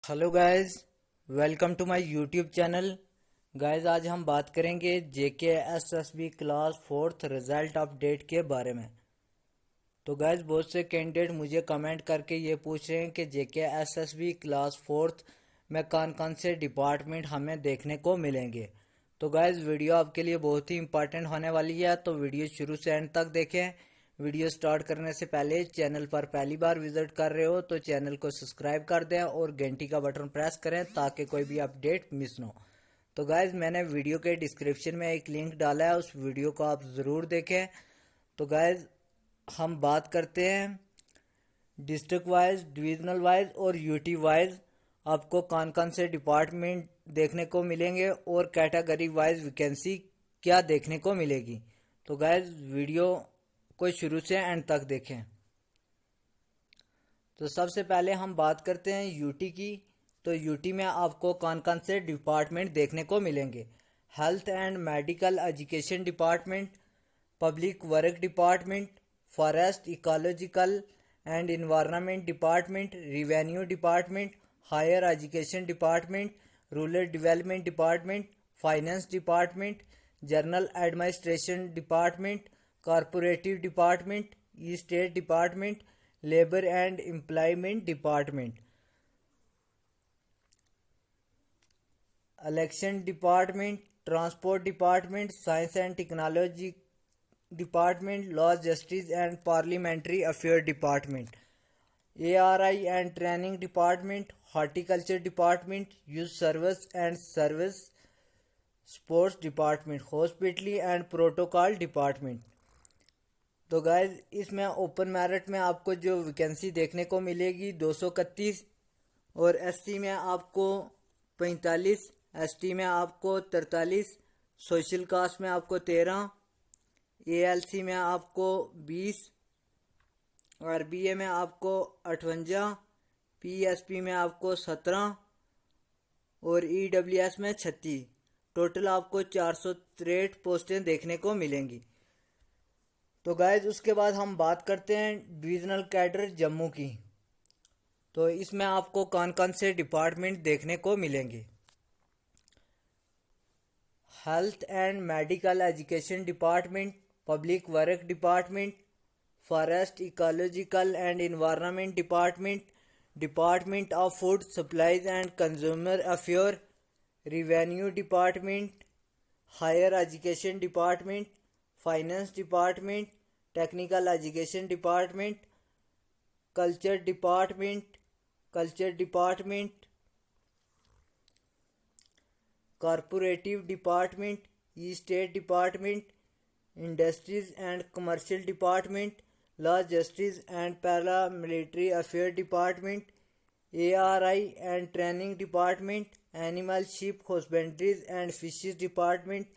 Hello guys, welcome to my YouTube channel. Guys, आज हम बात करेंगे JK SSB class fourth result update के बारे में। तो गाइस, बहुत से कैंडिडेट मुझे कमेंट करके ये पूछ रहे हैं कि जेके एसएसबी क्लास फोर्थ में कौन कौन से डिपार्टमेंट हमें देखने को मिलेंगे। तो गाइस, वीडियो आपके लिए बहुत ही इंपॉर्टेंट होने वाली है, तो वीडियो शुरू से एंड तक देखें। वीडियो स्टार्ट करने से पहले चैनल पर पहली बार विजिट कर रहे हो तो चैनल को सब्सक्राइब कर दें और घंटी का बटन प्रेस करें ताकि कोई भी अपडेट मिस ना हो। तो गाइज, मैंने वीडियो के डिस्क्रिप्शन में एक लिंक डाला है, उस वीडियो को आप ज़रूर देखें। तो गाइज, हम बात करते हैं डिस्ट्रिक्ट वाइज, डिविजनल वाइज और यूटी वाइज आपको कौन कौन से डिपार्टमेंट देखने को मिलेंगे और कैटेगरी वाइज वैकेंसी क्या देखने को मिलेगी। तो गाइज, वीडियो को शुरू से एंड तक देखें। तो सबसे पहले हम बात करते हैं यूटी की। तो यूटी में आपको कौन कौन से डिपार्टमेंट देखने को मिलेंगे। Health and medical education department, public work department, forest ecological and environment department, revenue department, higher education department, rural development department, finance department, general administration department, cooperative department, state department, labour and employment department, election department, transport department, science and technology department, law justice and parliamentary affair department, ARI and training department, horticulture department, youth service and service sports department, hospitality and protocol department. तो guys, इसमें open merit में आपको जो vacancy देखने को मिलेगी 231 और SC में आपको 45, एसटी में आपको 43, सोशल कास्ट में आपको 13, एएलसी में आपको 20, आरबीए में आपको 58, पीएसपी में आपको 17 और ईडब्ल्यूएस में 36। टोटल आपको 463 पोस्टें देखने को मिलेंगी। तो गाइज, उसके बाद हम बात करते हैं डिविजनल कैडर जम्मू की। तो इसमें आपको कौन कौन से डिपार्टमेंट देखने को मिलेंगे। Health and medical education department, public work department, forest ecological and environment department, department of food supplies and consumer affair, revenue department, higher education department, finance department, technical education department, culture department, cooperative department, state department, industries and commercial department, law justice and paramilitary affair department, ARI and training department, animal sheep husbandries and fishes department,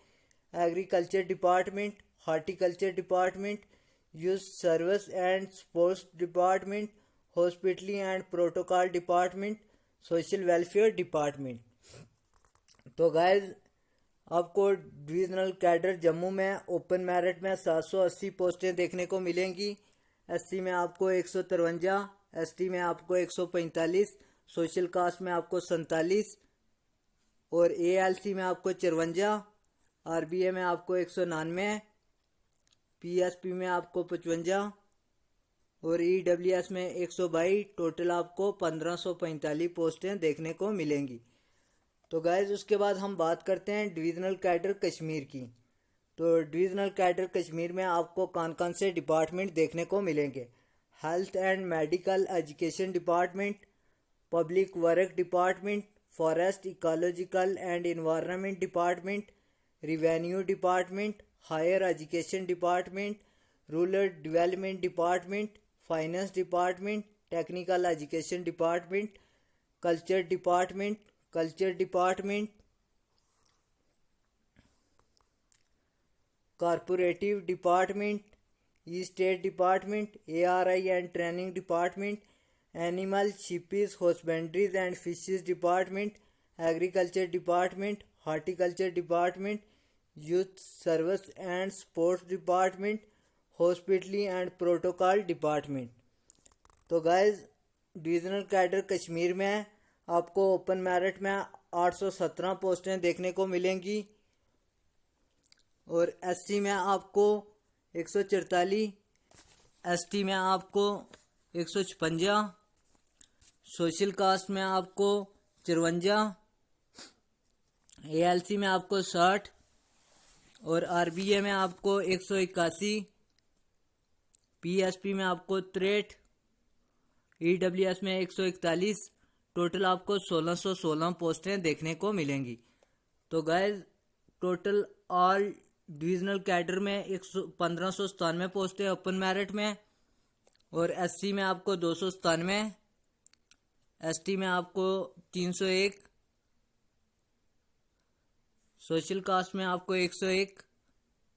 agriculture department, horticulture department, youth service and sports department, hospitality and protocol department, social welfare department. तो guys, आपको divisional cadre Jammu में open merit में 780 पोस्टें देखने को मिलेंगी। SC में आपको 153, एसटी में आपको 145, सोशल कास्ट में आपको 47 और एएलसी में आपको 54, आरबीए में आपको 199, पीएसपी में आपको 55 और ईडब्ल्यूएस में 122। टोटल आपको 1545 पोस्टें देखने को मिलेंगी। तो गाइज, उसके बाद हम बात करते हैं डिविजनल कैडर कश्मीर की। तो डिविजनल कैडर कश्मीर में आपको कौन कौन से डिपार्टमेंट देखने को मिलेंगे। Health and medical education department, public work department, forest ecological and environment department, revenue department, higher education department, rural development department, finance department, technical education department, culture department, cooperative department, state department, ARI and training department, animal sheep husbandries and fishes department, agriculture department, horticulture department, youth service and sports department, hospitality and protocol department. तो guys, divisional cadre Kashmir में आपको open merit में 817 पोस्टें देखने को मिलेंगी और SC में आपको 144, एसटी में आपको 156, सोशल कास्ट में आपको 54, एएलसी में आपको 60 और आरबीए में आपको 181, पीएसपी में आपको 63, ईडब्ल्यूएस में 141, टोटल आपको 1616 पोस्टें देखने को मिलेंगी। तो guys total all divisional cadre में 1597 पोस्टें ओपन मेरिट में और एससी में आपको 297, एसटी में आपको 301, सोशल कास्ट में आपको 101,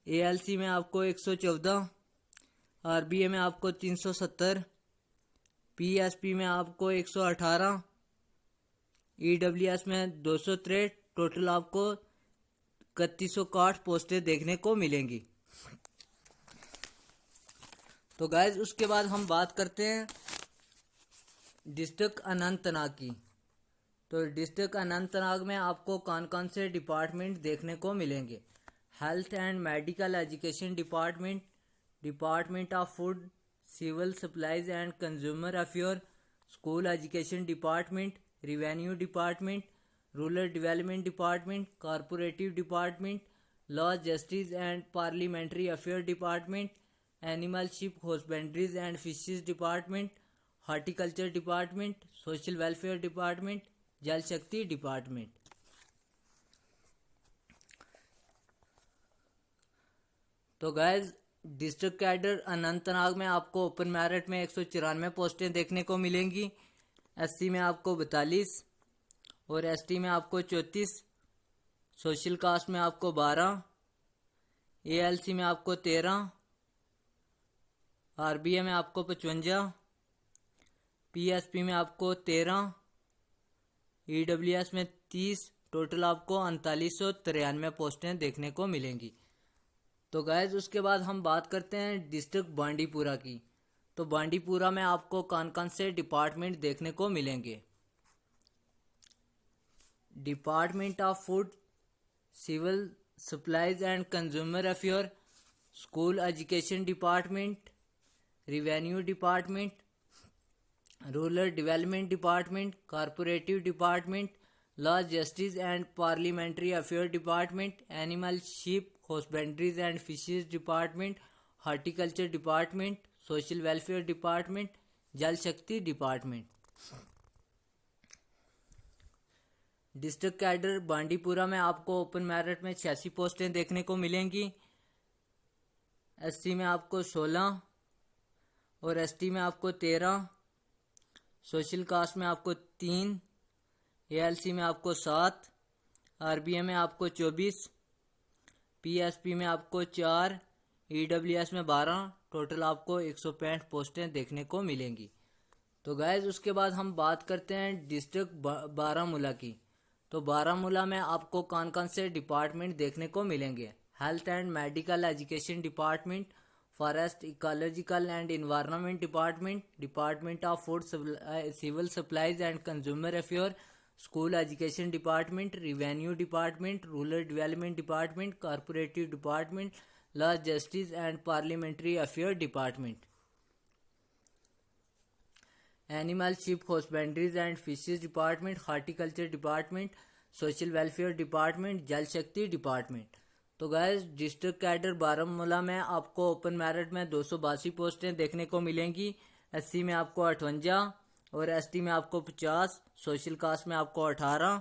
एएलसी में आपको 114, आरबीए में आपको 370, पीएसपी में आपको 118, ईडब्ल्यूएस में 263, टोटल आपको 3161 पोस्टें देखने को मिलेंगी। तो गाइज उसके बाद हम बात करते हैं डिस्ट्रिक्ट अनंतनाग की। तो डिस्ट्रिक्ट अनंतनाग में आपको कौन कौन से डिपार्टमेंट देखने को मिलेंगे। Health and medical education department, department of food, civil supplies and consumer affair, school education department, revenue department, rural development department, cooperative department, law justice and parliamentary affair department, animal sheep husbandries and fishes department, horticulture department, social welfare department, Jal Shakti department. तो guys district cadre Anantnag में आपको open merit में 194 पोस्टें देखने को मिलेंगी, SC में आपको 42 और एसटी में आपको 34, सोशल कास्ट में आपको 12, एएलसी में आपको 13, आरबीए में आपको 55, पीएसपी में आपको 13, ईडब्ल्यूएस में 30, टोटल आपको 3993 पोस्टें देखने को मिलेंगी। तो गाइज उसके बाद हम बात करते हैं डिस्ट्रिक्ट बांडीपुरा की। तो बांडीपुरा में आपको कौन कौन से डिपार्टमेंट देखने को मिलेंगे। Department of food, civil supplies and consumer affair, school education department, revenue department, rural development department, cooperative department, law justice and parliamentary affair department, animal sheep husbandries and fishes department, horticulture department, social welfare department, Jal Shakti department. District cadre Bandipora में आपको open merit में 86 पोस्टें देखने को मिलेंगी, SC में आपको 16 और एसटी में आपको 13, सोशल कास्ट में आपको 3, एएलसी में आपको 7, आरबीए में आपको 24, पीएसपी में आपको 4, ईडब्ल्यूएस में 12, टोटल आपको 165 पोस्टें देखने को मिलेंगी। तो गाइज उसके बाद हम बात करते हैं डिस्ट्रिक्ट बारामूला की। तो बारामूला में आपको कौन कौन से डिपार्टमेंट देखने को मिलेंगे। Health and medical education department, forest ecological and environment department, department of food civil supplies and consumer affair, school education department, revenue department, rural development department, cooperative department, law justice and parliamentary affair department, animal sheep husbandries and fishes department, horticulture department, social welfare department, Jal Shakti department. तो guys district cadre Baramulla में आपको open merit में 282 पोस्टें देखने को मिलेंगी, SC में आपको 58 और एसटी में आपको 50, सोशल कास्ट में आपको 18,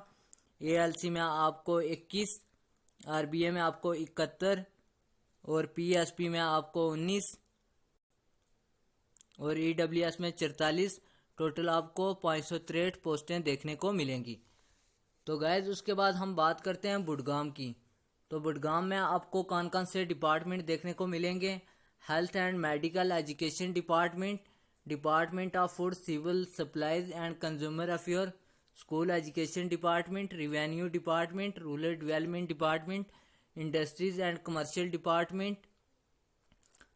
एएलसी में आपको 21, आरबीए में आपको 71 और पीएसपी में आपको 19 और ईडब्ल्यूएस में 44, टोटल आपको 563 पोस्टें देखने को मिलेंगी। तो गाइज उसके बाद हम बात करते हैं बुडगाम की। तो बुडगाम में आपको कौन कौन से डिपार्टमेंट देखने को मिलेंगे। Health and medical education department, department of food civil supplies and consumer affair, school education department, revenue department, rural development department, industries and commercial department,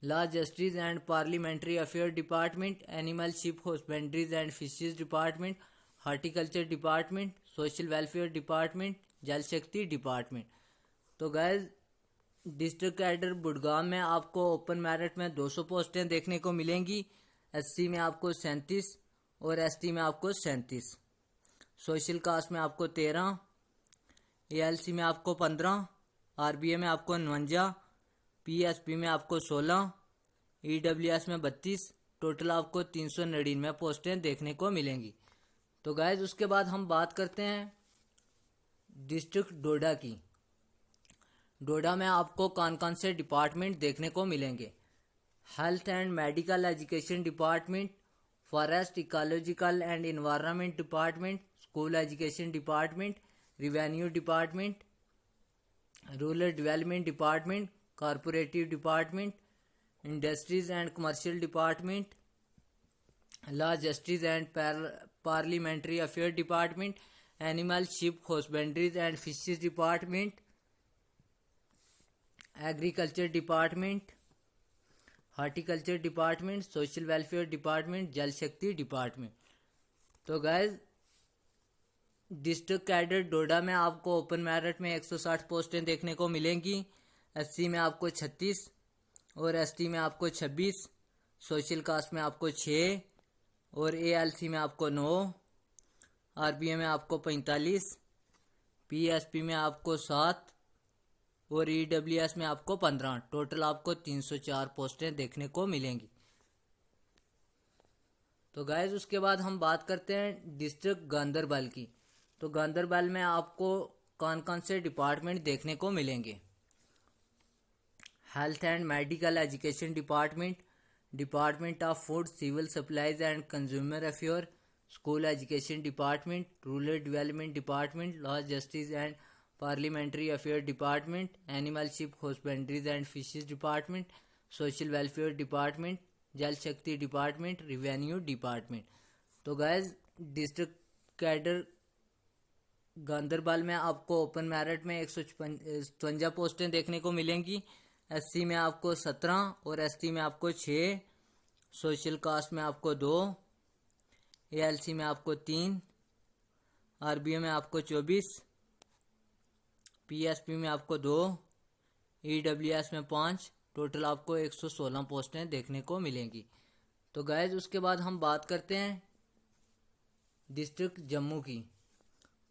law justice and parliamentary affair department, animal sheep husbandries and fishes department, horticulture department, social welfare department, Jal Shakti department. तो guys district cadre Budgam में आपको open merit में 200 पोस्टें देखने को मिलेंगी। SC में आपको 37 और एसटी में आपको 37। सोशल कास्ट में आपको 13, एएलसी में आपको 15, आरबीए में आपको 49, पीएसपी में आपको 16, ईडब्ल्यूएस में 32। टोटल आपको 399 पोस्टें देखने को मिलेंगी। तो गाइज उसके बाद हम बात करते हैं डिस्ट्रिक्ट डोडा की। डोडा में आपको कौन कौन से डिपार्टमेंट देखने को मिलेंगे? Health and medical education department, forest ecological and environment department, school education department, revenue department, rural development department, cooperative department, industries and commercial department, law justice and parliamentary affair department, animal sheep husbandries and fishes department, agriculture department, horticulture department, social welfare department, Jal Shakti department. तो guys district cadre डोडा में आपको open merit में 160 पोस्टें देखने को मिलेंगी। SC में आपको 36 और एसटी में आपको 26, सोशल कास्ट में आपको 6 और एएलसी में आपको 9, आरबीए में आपको 45, पीएसपी में आपको 7 और ईडब्ल्यूएस में आपको 15। टोटल आपको 304 पोस्टें देखने को मिलेंगी। तो गाइज उसके बाद हम बात करते हैं डिस्ट्रिक्ट गांदरबल की। तो गांदरबल में आपको कौन कौन से डिपार्टमेंट देखने को मिलेंगे? Health and medical education department, department of food, civil supplies and consumer affair, school education department, rural development department, law justice and parliamentary affair department, animal sheep husbandries and fishes department, social welfare department, Jal Shakti department, revenue department. तो guys district cadre Ganderbal में आपको open merit में 155 पोस्टें देखने को मिलेंगी। SC में आपको 17 और एसटी में आपको 6, सोशल कास्ट में आपको 2, एएलसी में आपको 3, आरबीए में आपको 24, पीएसपी में आपको 2, ईडब्ल्यूएस में 5। टोटल आपको 116 पोस्टें देखने को मिलेंगी। तो गाइज उसके बाद हम बात करते हैं डिस्ट्रिक्ट जम्मू की।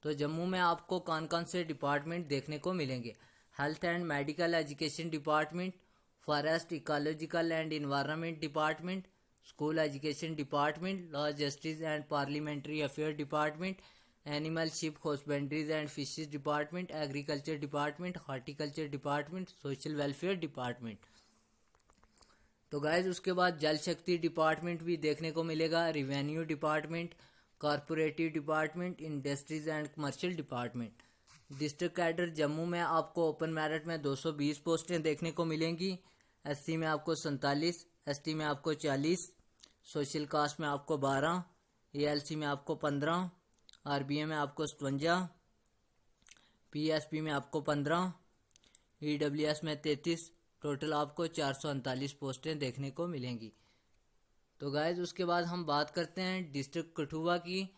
तो जम्मू में आपको कौन कौन से डिपार्टमेंट देखने को मिलेंगे? Health and medical education department, forest ecological and environment department, school education department, law justice and parliamentary affair department, animal sheep husbandries and fishes department, agriculture department, horticulture department, social welfare department. तो guys उसके बाद Jal Shakti department भी देखने को मिलेगा, revenue department, cooperative department, industries and commercial department. District cadre Jammu में आपको open merit में 220 पोस्टें देखने को मिलेंगी। एससी में आपको 47, एसटी में आपको 40, सोशल कास्ट में आपको 12, एएलसी में आपको 15, आरबीए में आपको 57, पीएसपी में आपको 15, ईडब्ल्यूएस में 33। टोटल आपको 439 पोस्टें देखने को मिलेंगी। तो गाइज उसके बाद हम बात करते हैं डिस्ट्रिक्ट कठुआ की।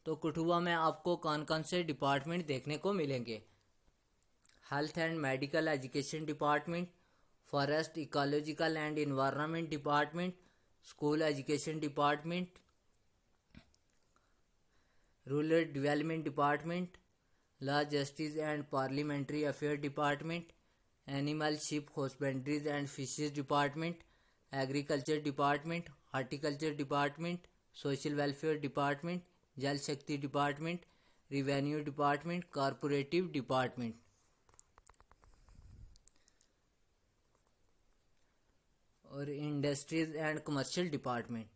तो कठुआ में आपको कौन कौन से डिपार्टमेंट देखने को मिलेंगे? Health and medical education department, forest ecological and environment department, school education department, rural development department, law justice and parliamentary affair department, animal sheep husbandries and fishes department, agriculture department, horticulture department, social welfare department, Jal Shakti department, revenue department, cooperative department. और industries and commercial department.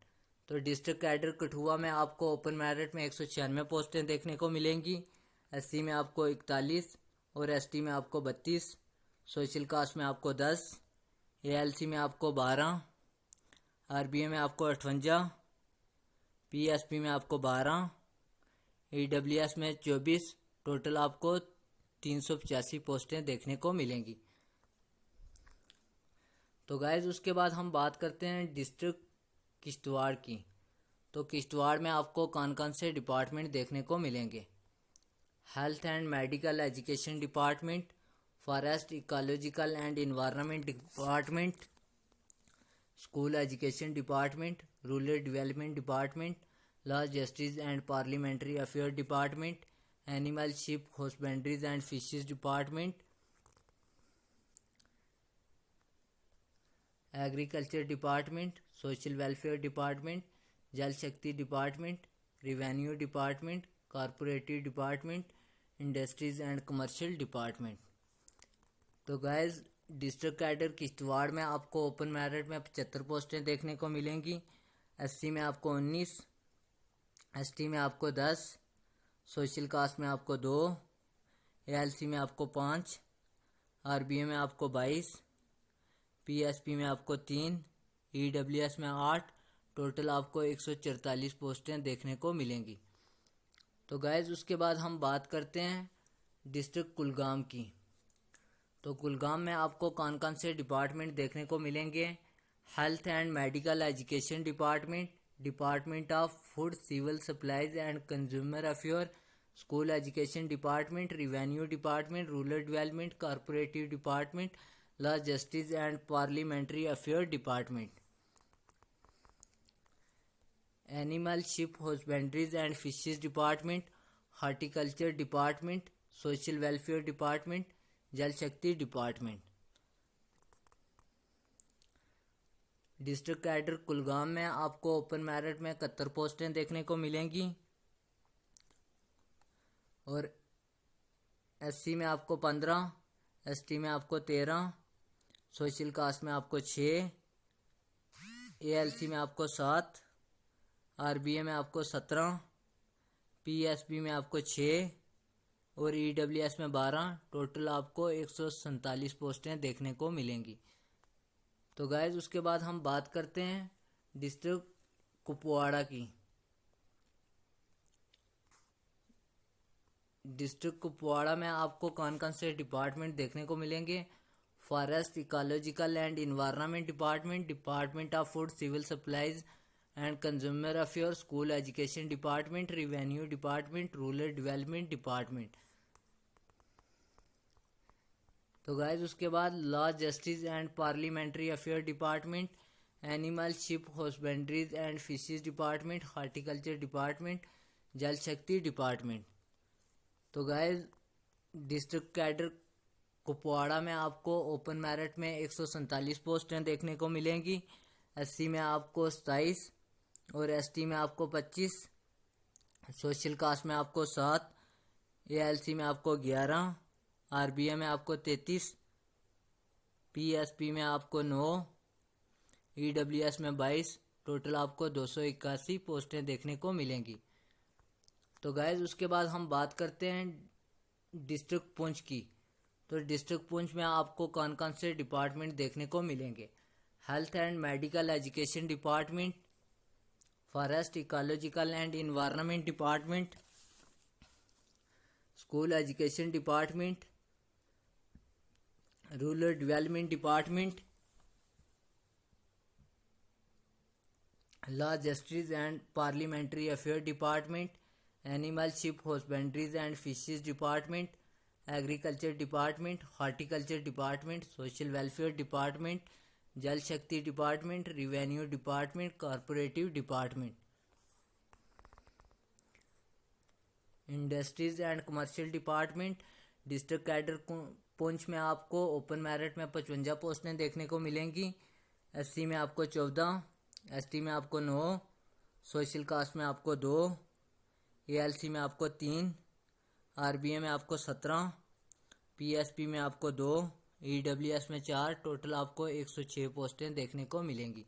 तो district cadre Kathua में आपको open merit में 196 पोस्टें देखने को मिलेंगी। SC में आपको 41 और एसटी में आपको 32, सोशल कास्ट में आपको 10, एएलसी में आपको 12, आरबीए में आपको 58, पीएसपी में आपको 12, ईडब्ल्यूएस में 24। टोटल आपको 385 पोस्टें देखने को मिलेंगी। तो गाइज उसके बाद हम बात करते हैं डिस्ट्रिक्ट किश्तवाड़ की। तो किश्तवाड़ में आपको कौन कौन से डिपार्टमेंट देखने को मिलेंगे? Health and medical education department, forest ecological and environment department, school education department, rural development department, law justice and parliamentary affair department, animal sheep husbandries and fishes department, agriculture department, social welfare department, Jal Shakti department, revenue department, cooperative department, industries and commercial department. तो guys, district cadre Kishtwar में आपको open merit में 75 पोस्टें देखने को मिलेंगी। SC में आपको 19, एसटी में आपको 10, सोशल कास्ट में आपको 2, एएलसी में आपको 5, आरबीए में आपको 22, पीएसपी में आपको 3, ईडब्ल्यूएस में 8, टोटल आपको 144 पोस्टें देखने को मिलेंगी। तो गाइज, उसके बाद हम बात करते हैं डिस्ट्रिक्ट कुलगाम की। तो कुलगाम में आपको कौन कौन से डिपार्टमेंट देखने को मिलेंगे? Health and medical education department, department of food civil supplies and consumer affair, school education department, revenue department, rural development, cooperative department, law justice and parliamentary affair department, animal sheep husbandries and fishes department, horticulture department, social welfare department, Jal Shakti department. District cadre Kulgam में आपको open merit में 71 पोस्टें देखने को मिलेंगी और SC में आपको 15, एसटी में आपको 13, सोशल कास्ट में आपको 6, एएलसी में आपको 7, आरबीए में आपको 17, पीएसबी में आपको 6 और ईडब्ल्यूएस में 12, टोटल आपको 147 पोस्टें देखने को मिलेंगी। तो गाइज, उसके बाद हम बात करते हैं डिस्ट्रिक्ट कुपवाड़ा की। डिस्ट्रिक्ट कुपवाड़ा में आपको कौन कौन से डिपार्टमेंट देखने को मिलेंगे? Forest ecological and environment department, department of food civil supplies and consumer affair, school education department, revenue department, rural development department. तो गाइज, उसके बाद law justice and parliamentary affair department, animal sheep husbandries and fishes department, horticulture department, Jal Shakti department. तो guys, district cadre Kupwara में आपको open merit में 147 पोस्टें देखने को मिलेंगी। एससी में आपको 27 और एसटी में आपको 25, सोशल कास्ट में आपको 7, एएलसी में आपको 11, आरबीए में आपको 33, पीएसपी में आपको 9, ईडब्ल्यूएस में 22, टोटल आपको 281 पोस्टें देखने को मिलेंगी। तो गाइज, उसके बाद हम बात करते हैं डिस्ट्रिक्ट पुंछ की। तो डिस्ट्रिक्ट पुंछ में आपको कौन कौन से डिपार्टमेंट देखने को मिलेंगे? Health and medical education department, forest ecological and environment department, school education department, rural development department, law justice and parliamentary affair department, animal sheep husbandries and fishes department, agriculture department, horticulture department, social welfare department, Jal Shakti department, revenue department, cooperative department, industries and commercial department. District cadre Poonch में आपको open merit में 55 पोस्टें देखने को मिलेंगी। SC में आपको 14, ST में आपको 9, सोशल कास्ट में आपको 2, एएलसी में आपको 3, आरबीए में आपको 17, पीएसपी में आपको 2, ईडब्ल्यूएस में 4, टोटल आपको 106 पोस्टें देखने को मिलेंगी।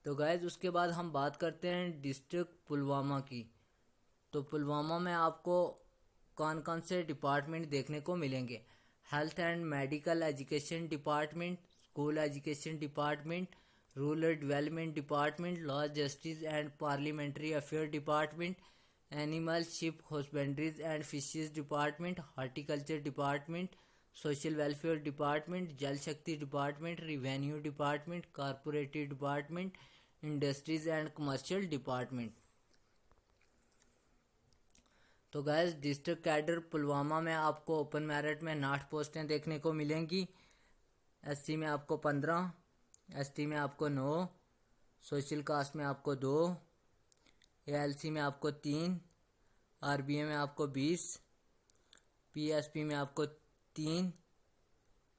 तो गाइज, उसके बाद हम बात करते हैं डिस्ट्रिक्ट पुलवामा की। तो पुलवामा में आपको कौन कौन से डिपार्टमेंट देखने को मिलेंगे? Health and medical education department, school education department, rural development department, law justice and parliamentary affair department, animal sheep husbandries and fishes department, horticulture department, social welfare department, Jal Shakti department, revenue department, cooperative department, industries and commercial department. तो guys district cadre Pulwama में आपको open merit में 60 पोस्टें देखने को मिलेंगी। SC में आपको 15, एसटी में आपको 9, सोशल कास्ट में आपको 2, एएलसी में आपको 3, आरबीए में आपको 20, पीएसपी में आपको 3,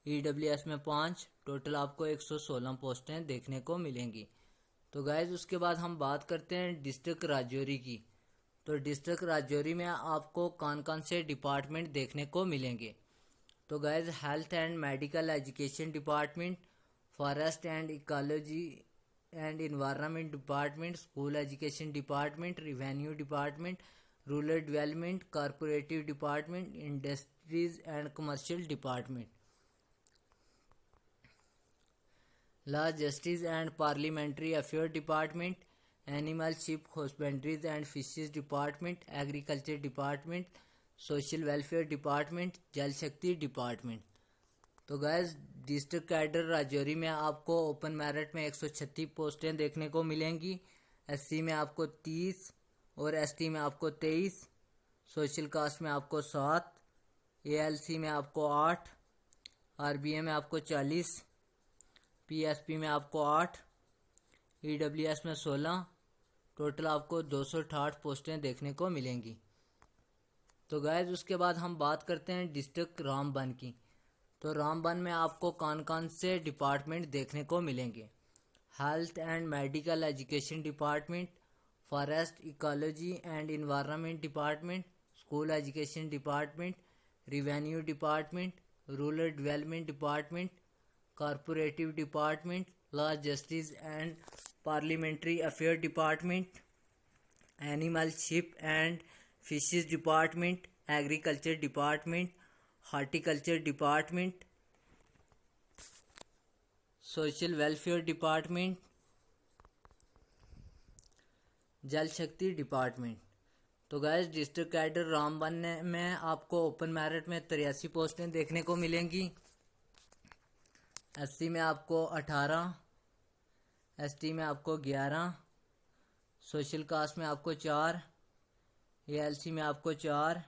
ईडब्ल्यूएस में 5, टोटल आपको 116 पोस्टें देखने को मिलेंगी। तो गाइज उसके बाद हम बात करते हैं डिस्ट्रिक्ट राजौरी की। तो डिस्ट्रिक्ट राजौरी में आपको कौन कौन से डिपार्टमेंट देखने को मिलेंगे। तो guys health and medical education department, forest and ecology and environment department, school education department, revenue department, rural development, cooperative department, industries and commercial department, law justice and parliamentary affair department, animal sheep husbandries and fishes department, agriculture department, social welfare department, Jal Shakti department. तो guys district cadre Rajouri में आपको open merit में 136 पोस्टें देखने को मिलेंगी। SC में आपको 30 और एसटी में आपको 23, सोशल कास्ट में आपको 7, एएलसी में आपको 8, आरबीए में आपको 40, पीएसपी में आपको 8, ईडब्ल्यूएस में 16, टोटल आपको 268 पोस्टें देखने को मिलेंगी। तो गाइज उसके बाद हम बात करते हैं डिस्ट्रिक्ट रामबन की। तो रामबन में आपको कौन कौन से डिपार्टमेंट देखने को मिलेंगे। Health and medical education department, forest ecology and environment department, school education department, revenue department, rural development department, cooperative department, law justice and parliamentary affair department, animal ship and fishes department, agriculture department, horticulture department, social welfare department, Jal Shakti department. तो guys district cadre Ramban में आपको open merit में 83 पोस्टें देखने को मिलेंगी। SC में आपको 18, एसटी में आपको 11, सोशल कास्ट में आपको 4, एएलसी में आपको 4,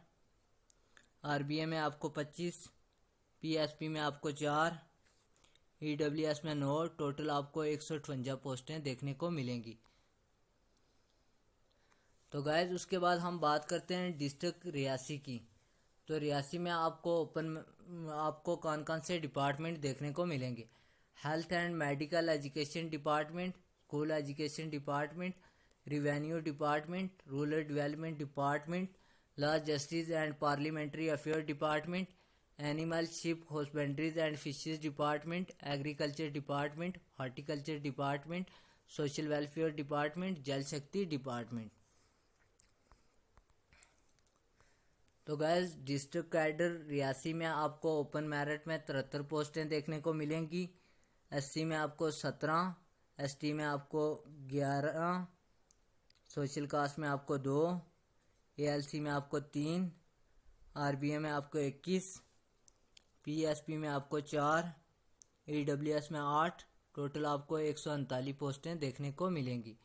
आरबीए में आपको 25, पीएसपी में आपको 4, ईडब्ल्यूएस में 9, टोटल आपको 158 पोस्टें देखने को मिलेंगी। तो गाइज उसके बाद हम बात करते हैं डिस्ट्रिक्ट रियासी की। तो रियासी में आपको कौन कौन से डिपार्टमेंट देखने को मिलेंगे। Health and medical education department, school education department, revenue department, rural development department, law justice and parliamentary affair department, animal sheep husbandries and fishes department, agriculture department, horticulture department, social welfare department, Jal Shakti department. तो guys district cadre Reasi में आपको open merit में 73 पोस्टें देखने को मिलेंगी। SC में आपको 17, एसटी में आपको 11, सोशल कास्ट में आपको 2, एएलसी में आपको 3, आरबीए में आपको 21, पीएसपी में आपको 4, ईडब्ल्यूएस में 8, टोटल आपको 139 पोस्टें देखने को मिलेंगी।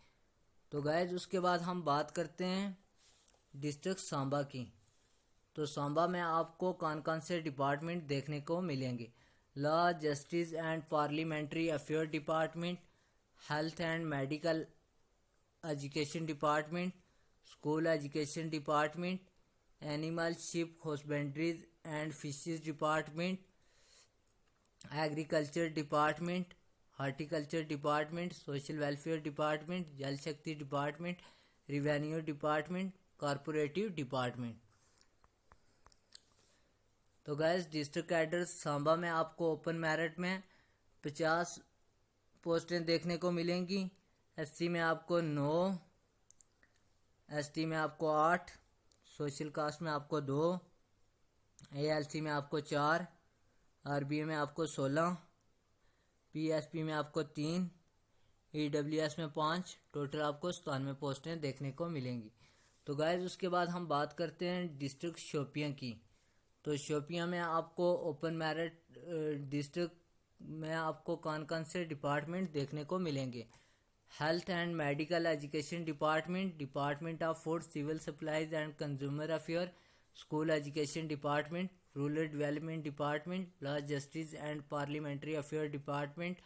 तो गैस उसके बाद हम बात करते हैं डिस्ट्रिक्ट सांबा की। तो सांबा में आपको कौन कौन से डिपार्टमेंट देखने को मिलेंगे। Law justice and parliamentary affair department, health and medical education department, school education department, animal sheep husbandries and fishes department, agriculture department, horticulture department, social welfare department, Jal Shakti department, revenue department, cooperative department. तो guys district cadre Samba में आपको open merit में 50 पोस्टें देखने को मिलेंगी। SC में आपको 9, एसटी में आपको 8, सोशल कास्ट में आपको 2, एएलसी में आपको 4, आरबीए में आपको 16, पीएसपी में आपको 3, ईडब्ल्यूएस में 5, टोटल आपको 97 पोस्टें देखने को मिलेंगी। तो गाइज उसके बाद हम बात करते हैं डिस्ट्रिक्ट शोपियां की। तो शोपियां में आपको ओपन मेरिट डिस्ट्रिक्ट में आपको कौन कौन से डिपार्टमेंट देखने को मिलेंगे। Health and medical education department, department of food, civil supplies and consumer affair, school education department, rural development department, law justice and parliamentary affair department,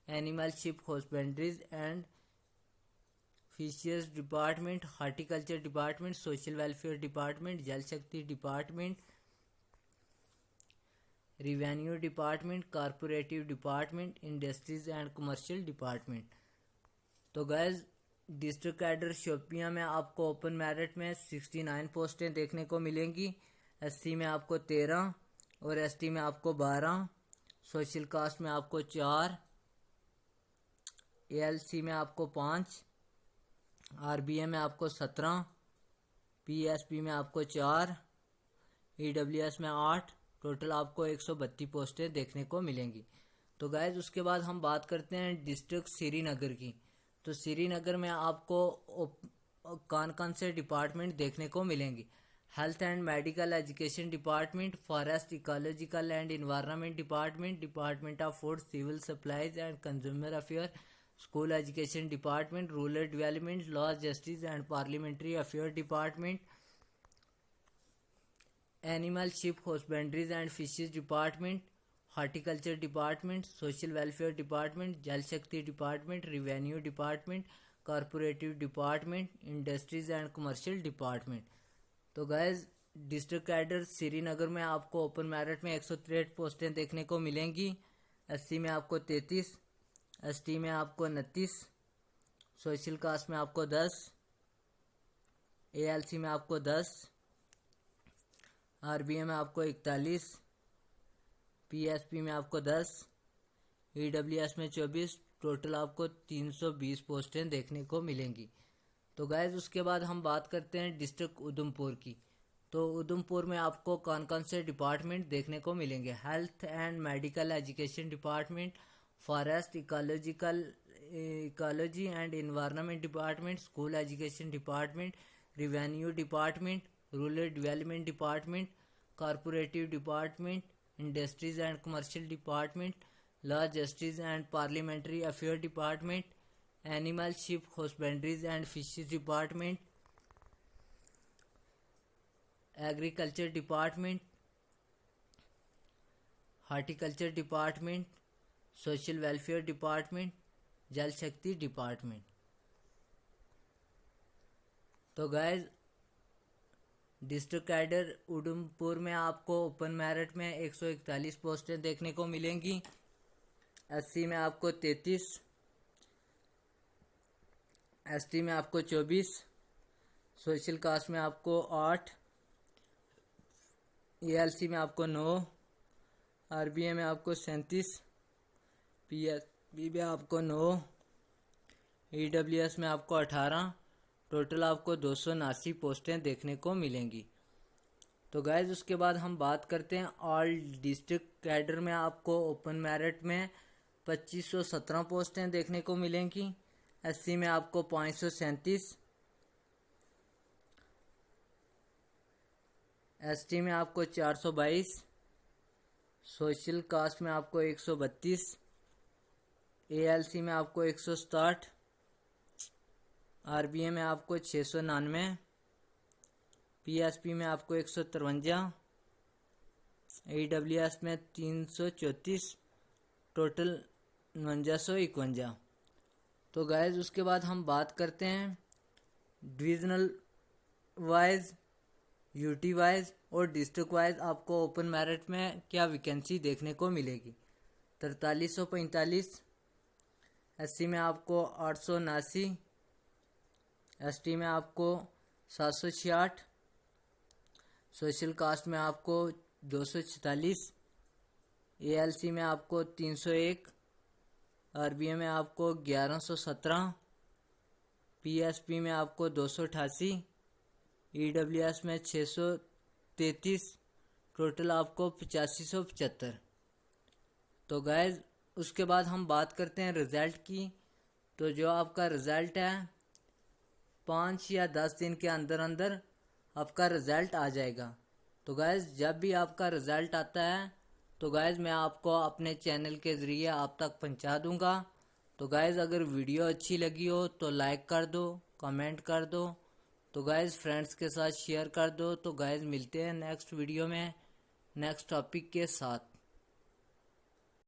animal sheep husbandries and fishers department, horticulture department, social welfare department, Jal Shakti department, revenue department, cooperative department, industries and commercial department. तो guys district cadre Shopian में आपको open merit में 69 पोस्टें देखने को मिलेंगी। SC में आपको 13 और एसटी में आपको 12, सोशल कास्ट में आपको 4, एएलसी में आपको 5, आरबीए में आपको 17, पीएसपी में आपको 4, ईडब्ल्यूएस में 8, टोटल आपको 132 पोस्टें देखने को मिलेंगी। तो गाइज उसके बाद हम बात करते हैं डिस्ट्रिक्ट श्रीनगर की। तो श्रीनगर में आपको कौन कौन से डिपार्टमेंट देखने को मिलेंगी। Health and medical education department, forest ecological and environment department, department of food, civil supplies and consumer affair, school education department, rural development, law justice and parliamentary affair department, animal sheep husbandries and fishes department, horticulture department, social welfare department, Jal Shakti department, revenue department, cooperative department, industries and commercial department. तो guys district cadre Srinagar में आपको open merit में 163 पोस्टें देखने को मिलेंगी। SC में आपको 33, एसटी में आपको 29, सोशल कास्ट में आपको 10, एएलसी में आपको 10, आरबीए में आपको 41, पीएसपी में आपको 10, ईडब्ल्यूएस में 24, टोटल आपको 320 पोस्टें देखने को मिलेंगी। तो गाइज उसके बाद हम बात करते हैं डिस्ट्रिक्ट उधमपुर की। तो उधमपुर में आपको कौन कौन से डिपार्टमेंट देखने को मिलेंगे। Health and medical education department, forest ecology and environment department, school education department, revenue department, rural development department, cooperative department, industries and commercial department, law justice and parliamentary affair department, animal sheep husbandries and fishes department, agriculture department, horticulture department, social welfare department, Jal Shakti department. तो guys district cadre Udhampur में आपको open merit में 141 पोस्टें देखने को मिलेंगी। SC में आपको 33, एसटी में आपको 24, सोशल कास्ट में आपको 8, एएलसी में आपको 9, आरबीए में आपको 37, पीएसबी में आपको 9, ईडब्ल्यूएस में आपको 18, टोटल आपको 279 पोस्टें देखने को मिलेंगी। तो गाइज उसके बाद हम बात करते हैं ऑल डिस्ट्रिक्ट कैडर में आपको ओपन मेरिट में 2517 पोस्टें देखने को मिलेंगी। एससी में आपको 537, एसटी में आपको 422, सोशल कास्ट में आपको 132, एएलसी में आपको 167, आरबीए में आपको 699, पीएसपी में आपको 153, ईडब्ल्यूएस में 334, टोटल 4951। तो गाइज उसके बाद हम बात करते हैं डिविजनल वाइज, यूटी वाइज और डिस्ट्रिक्ट वाइज आपको ओपन मेरिट में क्या वैकेंसी देखने को मिलेगी। 4345, एससी में आपको 879, एसटी में आपको 766, सोशल कास्ट में आपको 246, एएलसी में आपको 301, आरबीए में आपको 1117, पीएसपी में आपको 288, ईडब्ल्यूएस में 633, टोटल आपको 8575। तो गाइज उसके बाद हम बात करते हैं रिज़ल्ट की। तो जो आपका रिज़ल्ट है 5 या 10 दिन के अंदर अंदर आपका रिज़ल्ट आ जाएगा। तो गाइज जब भी आपका रिज़ल्ट आता है तो गाइज मैं आपको अपने चैनल के ज़रिए आप तक पहुंचा दूंगा। तो गाइज अगर वीडियो अच्छी लगी हो तो लाइक कर दो, कमेंट कर दो, तो गाइज फ्रेंड्स के साथ शेयर कर दो। तो गाइज मिलते हैं नेक्स्ट वीडियो में नेक्स्ट टॉपिक के साथ।